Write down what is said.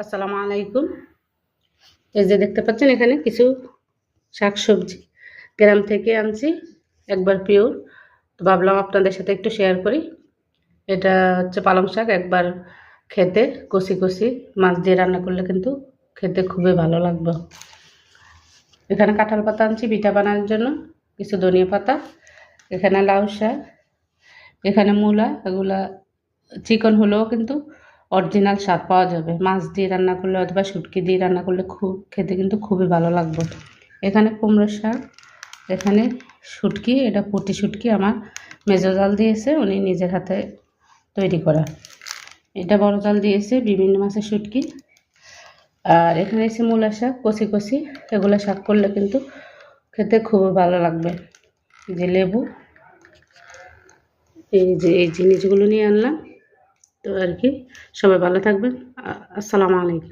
আসসালামু আলাইকুম। এই যে দেখতে পাচ্ছেন এখানে কিছু শাকসবজি গ্রাম থেকে আনছি, একবার পিওর। তো ভাবলাম আপনাদের সাথে একটু শেয়ার করি। এটা হচ্ছে পালং শাক। একবার খেতে কষি কষি মাছ দিয়ে রান্না করলে কিন্তু খেতে খুবই ভালো লাগবে। এখানে কাঁঠাল পাতা আনছি পিঠা বানানোর জন্য, কিছু ধনিয়া পাতা, এখানে লাউ শাক, এখানে মূলা। এগুলা চিকন হলেও কিন্তু অরিজিনাল স্বাদ পাওয়া যাবে। মাছ দিয়ে রান্না করলে অথবা শুটকি দিয়ে রান্না করলে খেতে কিন্তু খুবই ভালো লাগবে। এখানে কুমড়ো শাক, এখানে শুটকি, এটা পুঁটি শুটকি আমার মেজো জাল দিয়েছে, উনি নিজের হাতে তৈরি করা। এটা বড় জাল দিয়েছে বিভিন্ন মাছের শুটকি। আর এখানে এসে মূলা শাক কষি কষি, এগুলো শাক করলে কিন্তু খেতে খুবই ভালো লাগবে। যে লেবু, এই জিনিসগুলো নিয়ে আনলাম। তো আর কি, সবাই ভালো থাকবেন। আসসালামু আলাইকুম।